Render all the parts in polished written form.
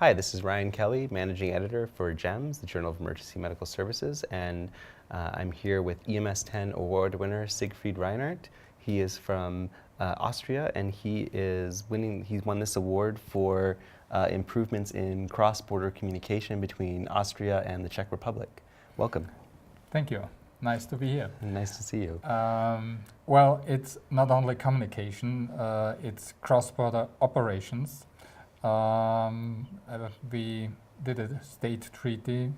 Hi, this is Ryan Kelly, Managing Editor for GEMS, the Journal of Emergency Medical Services, and I'm here with EMS10 award winner Siegfried Weinert. He is from Austria, and he's won this award for improvements in cross-border communication between Austria and the Czech Republic. Welcome. Thank you. Nice to be here. Nice to see you. Well, it's not only communication, it's cross-border operations. We did a state treaty,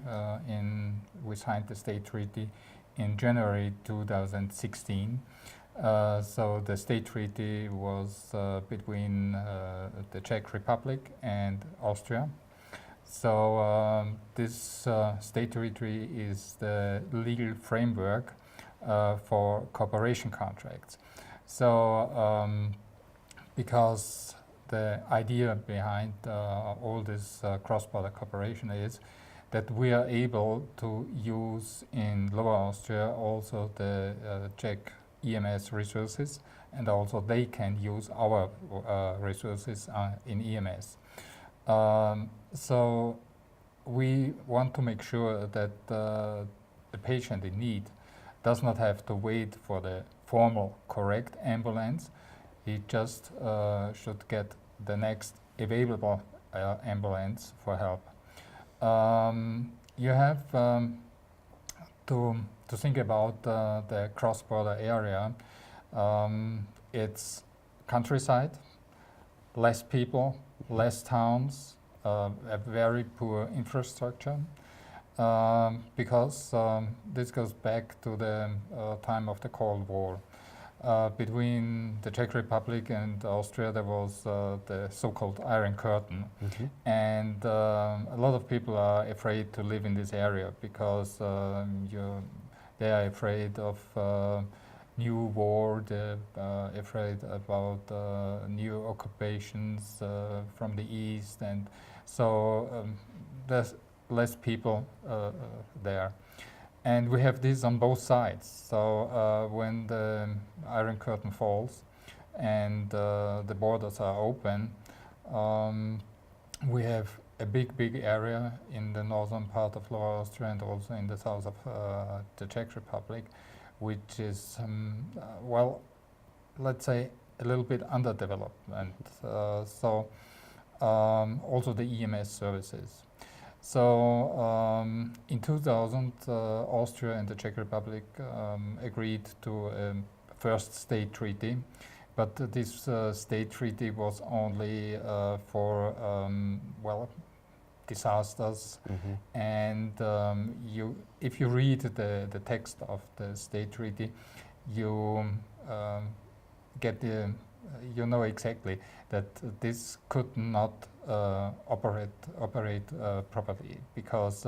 we signed the state treaty in January 2016. So the state treaty was between the Czech Republic and Austria. So this state treaty is the legal framework for cooperation contracts. So because the idea behind all this cross-border cooperation is that we are able to use in Lower Austria also the Czech EMS resources, and also they can use our resources in EMS. So we want to make sure that the patient in need does not have to wait for the formal correct ambulance. He just should get the next available ambulance for help. You have to think about the cross-border area. It's countryside, less people, less towns, a very poor infrastructure, because this goes back to the time of the Cold War. Between the Czech Republic and Austria, there was the so-called Iron Curtain, and a lot of people are afraid to live in this area because they are afraid of new war, they're afraid about new occupations from the east, and so there's less people there. And we have this on both sides. So when the Iron Curtain falls and the borders are open, we have a big area in the northern part of Lower Austria and also in the south of the Czech Republic, which is, well, let's say a little bit underdeveloped. And so also the EMS services. So in 2000, Austria and the Czech Republic agreed to a first state treaty, but this state treaty was only for, well, disasters. And if you read the text of the state treaty, you get you know exactly that this could not operate properly, because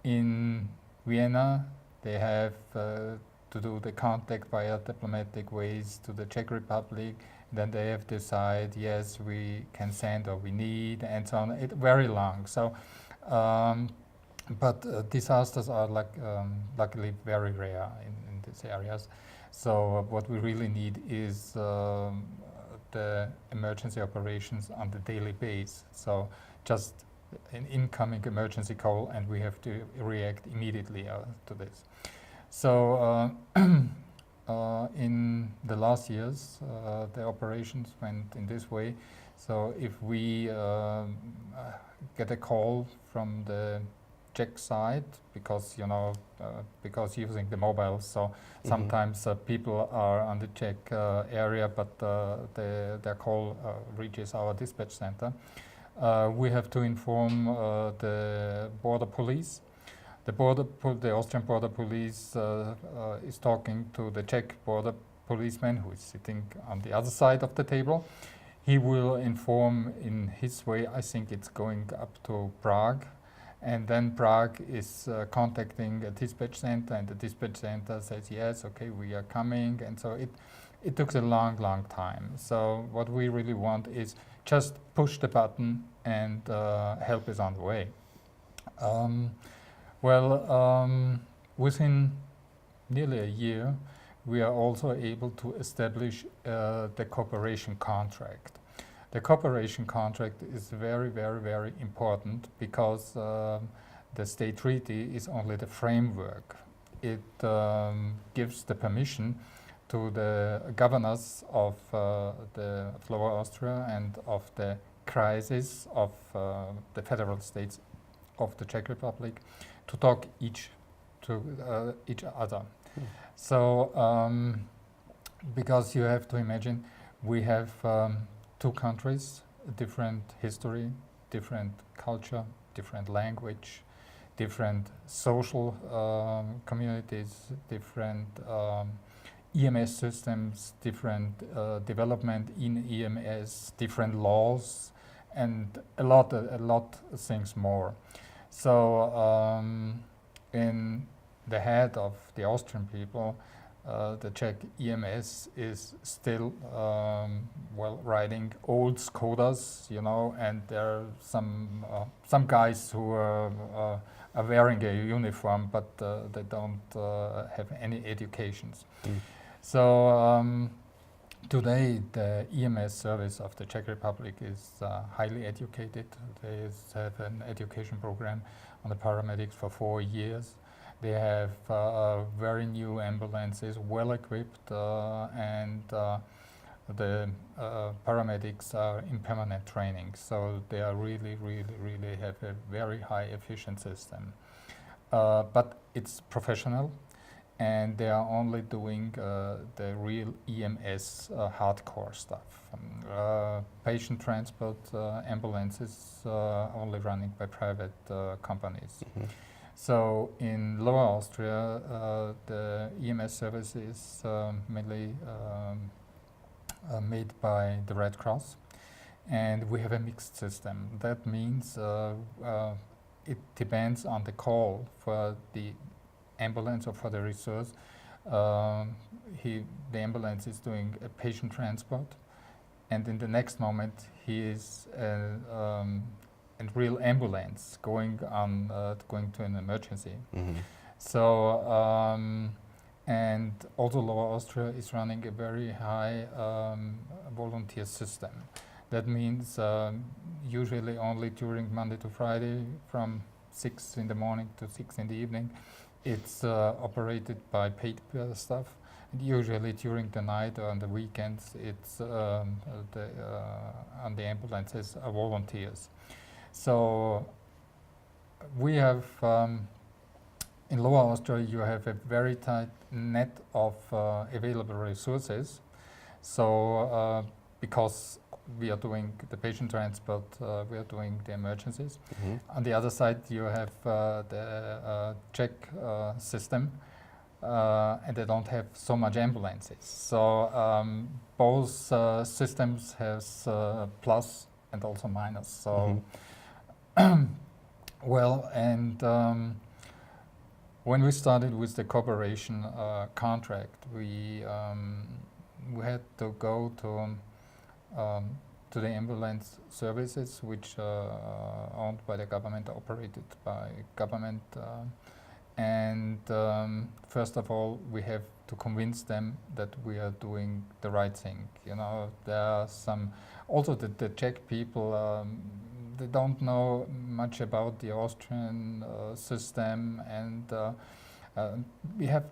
in Vienna they have to do the contact via diplomatic ways to the Czech Republic. Then they have to decide, yes, we can send or we need, and so on. It's very long. So, but disasters are luckily very rare in these areas. So what we really need is the emergency operations on the daily basis. So just an incoming emergency call, and we have to react immediately to this. So in the last years, the operations went in this way. So if we get a call from the Czech side, because because using the mobiles, so sometimes people are on the Czech area, but their call reaches our dispatch center. We have to inform the border police. The Austrian border police is talking to the Czech border policeman, who is sitting on the other side of the table. He will inform in his way. I think it's going up to Prague. And then Prague is contacting a dispatch center, and the dispatch center says, yes, okay, we are coming. And so it took a long time. So what we really want is just push the button and help is on the way. Within nearly a year, we are also able to establish the cooperation contract. The cooperation contract is very, very, very important because the state treaty is only the framework. It gives the permission to the governors of the Lower Austria and of the crisis of the federal states of the Czech Republic to talk to each other. So, because you have to imagine, we have two countries, different history, different culture, different language, different social communities, different EMS systems, different development in EMS, different laws, and a lot of things more. So in the head of the Austrian people, the Czech EMS is still riding old Skodas, you know, and there are some guys who are wearing a uniform, but they don't have any educations. So today the EMS service of the Czech Republic is highly educated. They have an education program on the paramedics for 4 years. They have very new ambulances, well equipped, and the paramedics are in permanent training. So they are really have a very high efficient system. But it's professional, and they are only doing the real EMS hardcore stuff. Patient transport ambulances only running by private companies. So in Lower Austria, the EMS service is mainly made by the Red Cross, and we have a mixed system. That means it depends on the call for the ambulance or for the resource. The ambulance is doing a patient transport, and in the next moment he is a real ambulance going to an emergency. So and also Lower Austria is running a very high volunteer system. That means usually only during Monday to Friday from 6 in the morning to 6 in the evening. It's operated by paid staff. And usually during the night or on the weekends, it's on the ambulances are volunteers. So we have in Lower Austria you have a very tight net of available resources. So because we are doing the patient transport, we are doing the emergencies. On the other side you have the Czech system, and they don't have so much ambulances. So both systems has plus and also minus. So well, and when we started with the cooperation contract, we had to go to the ambulance services, which are owned by the government, operated by government, and first of all, we have to convince them that we are doing the right thing. You know, there are some also the Czech people. They don't know much about the Austrian system, and we have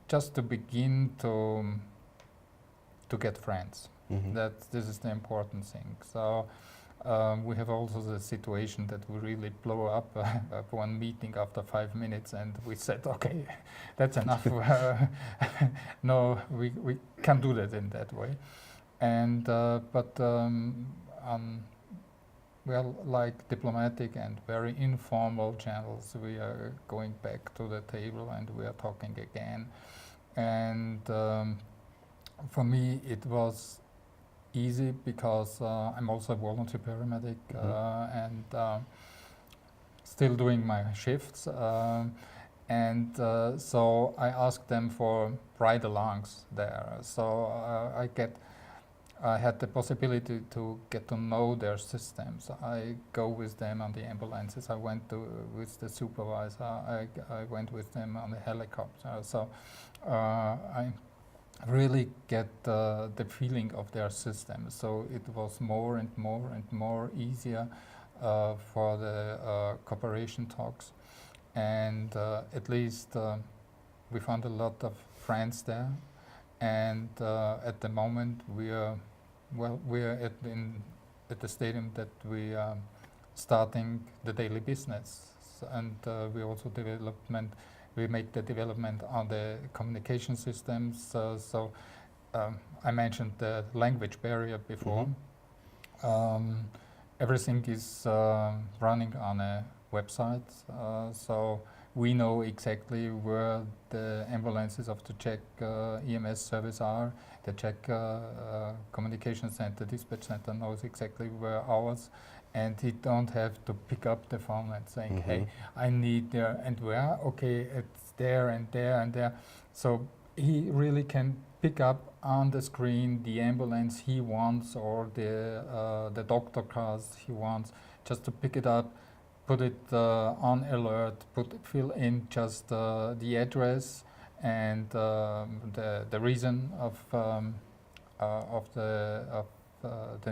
just to begin to get friends. This is the important thing. So we have also the situation that we really blow up one meeting after 5 minutes, and we said, okay, that's enough. No, we can't do that in that way. And well, like diplomatic and very informal channels, we are going back to the table and we are talking again. And for me, it was easy because I'm also a volunteer paramedic and still doing my shifts. And so I asked them for ride-alongs there. So I had the possibility to get to know their systems. I go with them on the ambulances. I went with the supervisor. I went with them on the helicopter. So I really get the feeling of their system. So it was more and more and more easier for the cooperation talks. And at least we found a lot of friends there. And at the moment we're at the stadium that we are starting the daily business. And we make the development on the communication systems. So I mentioned the language barrier before. Everything is running on a website, so we know exactly where the ambulances of the Czech EMS service are. The Czech communication center, dispatch center knows exactly where ours, and he don't have to pick up the phone and saying, hey, I need there and where, okay, it's there and there and there. So he really can pick up on the screen the ambulance he wants, or the doctor cars he wants, just to pick it up, put it on alert, fill in just the address and the reason of the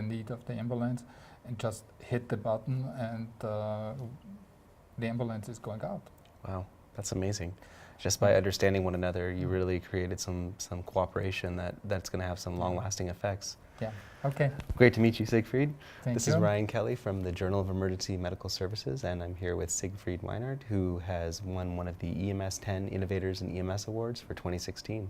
need of the ambulance, and just hit the button, and the ambulance is going out. Wow, that's amazing. Just by understanding one another, you really created some cooperation that's going to have some long-lasting effects. Yeah. Okay. Great to meet you, Siegfried. Thank This you. is Ryan Kelly from the Journal of Emergency Medical Services, and I'm here with Siegfried Weinert, who has won one of the EMS10 Innovators in EMS Awards for 2016.